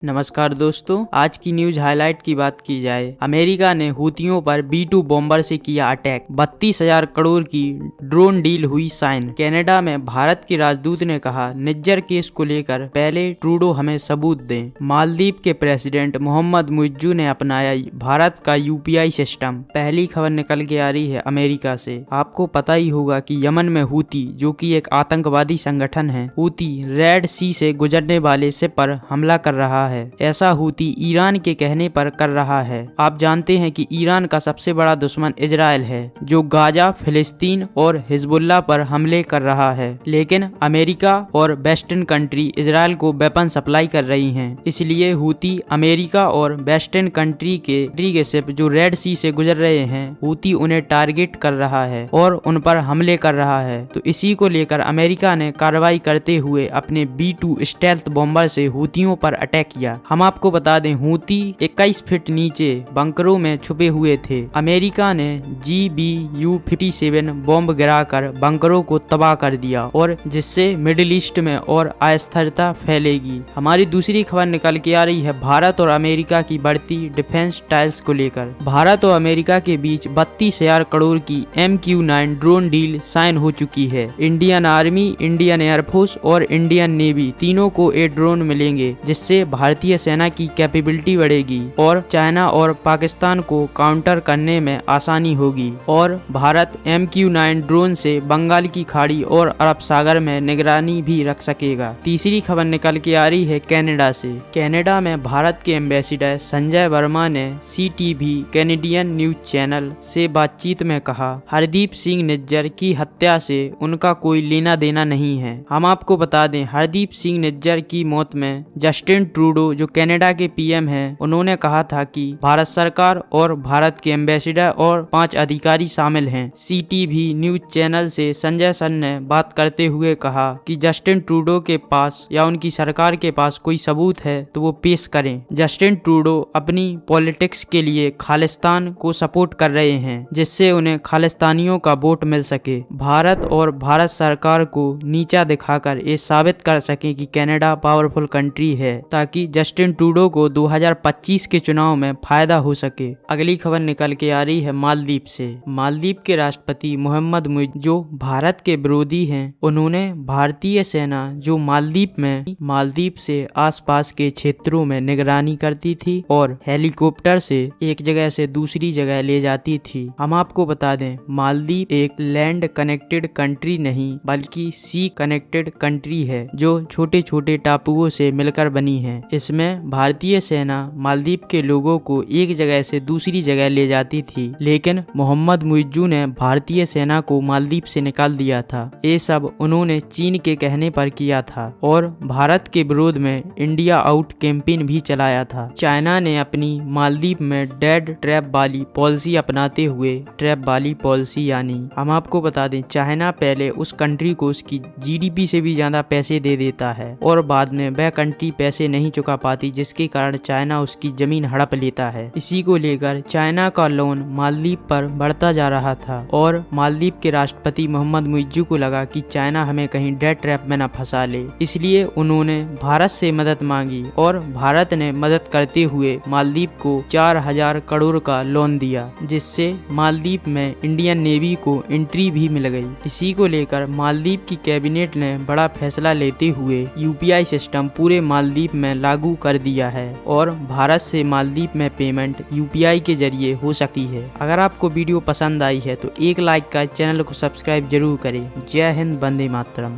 नमस्कार दोस्तों, आज की न्यूज हाईलाइट की बात की जाए। अमेरिका ने हूतियों पर B-2 बॉम्बर से किया अटैक। 32,000 करोड़ की ड्रोन डील हुई साइन। कनाडा में भारत के राजदूत ने कहा, निज्जर केस को लेकर पहले ट्रूडो हमें सबूत दें। मालदीव के प्रेसिडेंट मोहम्मद मुइज्जू ने अपनाया भारत का UPI सिस्टम। पहली खबर निकल के आ रही है अमेरिका से। आपको पता ही होगा कि यमन में हूती, जो कि एक आतंकवादी संगठन है, हूती रेड सी से गुजरने वाले शिप पर हमला कर रहा है। ऐसा हूती ईरान के कहने पर कर रहा है। आप जानते हैं कि ईरान का सबसे बड़ा दुश्मन इजराइल है, जो गाजा, फिलिस्तीन और हिजबुल्ला पर हमले कर रहा है। लेकिन अमेरिका और वेस्टर्न कंट्री इजराइल को वेपन सप्लाई कर रही हैं। इसलिए हूती अमेरिका और वेस्टर्न कंट्री के शिप जो रेड सी से गुजर रहे हैं, हूती उन्हें टारगेट कर रहा है और उन पर हमले कर रहा है। तो इसी को लेकर अमेरिका ने कार्रवाई करते हुए अपने B-2 स्टेल्थ बॉम्बर से हूतियों पर अटैक किया। हम आपको बता दें, हूती 21 फीट नीचे बंकरों में छुपे हुए थे। अमेरिका ने GBU-57 बॉम्ब गिराकर बंकरों को तबाह कर दिया और जिससे मिडिल ईस्ट में और अस्थिरता फैलेगी। हमारी दूसरी खबर निकल के आ रही है भारत और अमेरिका की बढ़ती डिफेंस टाइल्स को लेकर। भारत और अमेरिका के बीच 32,000 करोड़ की MQ-9 ड्रोन डील साइन हो चुकी है। इंडियन आर्मी, इंडियन एयरफोर्स और इंडियन नेवी तीनों को ये ड्रोन मिलेंगे, जिससे भारतीय सेना की कैपेबिलिटी बढ़ेगी और चाइना और पाकिस्तान को काउंटर करने में आसानी होगी। और भारत MQ-9 ड्रोन से बंगाल की खाड़ी और अरब सागर में निगरानी भी रख सकेगा। तीसरी खबर निकल के आ रही है कनाडा से। कनाडा में भारत के एम्बेसडर संजय वर्मा ने CTV कैनेडियन न्यूज चैनल से बातचीत में कहा, हरदीप सिंह निज्जर की हत्या से उनका कोई लेना देना नहीं है। हम आपको बता दें, हरदीप सिंह निज्जर की मौत में जस्टिन ट्रूडो, जो कनाडा के PM हैं, उन्होंने कहा था कि भारत सरकार और भारत के एम्बेसडर और 5 अधिकारी शामिल हैं। CTV न्यूज चैनल से संजय सन ने बात करते हुए कहा कि जस्टिन ट्रूडो के पास या उनकी सरकार के पास कोई सबूत है तो वो पेश करें। जस्टिन ट्रूडो अपनी पॉलिटिक्स के लिए खालिस्तान को सपोर्ट कर रहे हैं, जिससे उन्हें खालिस्तानियों का वोट मिल सके। भारत और भारत सरकार को नीचा दिखाकर ये साबित कर सके कि कनाडा पावरफुल कंट्री है, ताकि जस्टिन ट्रूडो को 2025 के चुनाव में फायदा हो सके। अगली खबर निकल के आ रही है मालदीव से। मालदीव के राष्ट्रपति मोहम्मद मुइज्जू, जो भारत के विरोधी हैं, उन्होंने भारतीय सेना जो मालदीव से आसपास के क्षेत्रों में निगरानी करती थी और हेलीकॉप्टर से एक जगह से दूसरी जगह ले जाती थी। हम आपको बता दें, मालदीव एक लैंड कनेक्टेड कंट्री नहीं बल्कि सी कनेक्टेड कंट्री है, जो छोटे छोटे टापुओं से मिलकर बनी है। इसमें भारतीय सेना मालदीव के लोगों को एक जगह से दूसरी जगह ले जाती थी, लेकिन मोहम्मद मुइज्जू ने भारतीय सेना को मालदीव से निकाल दिया था। ये सब उन्होंने चीन के कहने पर किया था और भारत के विरोध में इंडिया आउट कैंपेन भी चलाया था। चाइना ने अपनी मालदीव में डेड ट्रैप वाली पॉलिसी अपनाते हुए, ट्रैप वाली पॉलिसी यानी हम आपको बता दें, चाइना पहले उस कंट्री को उसकी GDP से भी ज्यादा पैसे दे देता है और बाद में वह कंट्री पैसे नहीं चुका पाती, जिसके कारण चाइना उसकी जमीन हड़प लेता है। इसी को लेकर चाइना का लोन मालदीव पर बढ़ता जा रहा था और मालदीव के राष्ट्रपति मोहम्मद मुइज्जू को लगा कि चाइना हमें कहीं डेट ट्रैप में न फंसा ले, इसलिए उन्होंने भारत से मदद मांगी और भारत ने मदद करते हुए मालदीव को 4,000 करोड़ का लोन दिया, जिससे मालदीव में इंडियन नेवी को एंट्री भी मिल गई। इसी को लेकर मालदीव की कैबिनेट ने बड़ा फैसला लेते हुए UPI सिस्टम पूरे मालदीव में लागू कर दिया है और भारत से मालदीव में पेमेंट UPI के जरिए हो सकती है। अगर आपको वीडियो पसंद आई है तो एक लाइक का चैनल को सब्सक्राइब जरूर करें। जय हिंद, वंदे मातरम।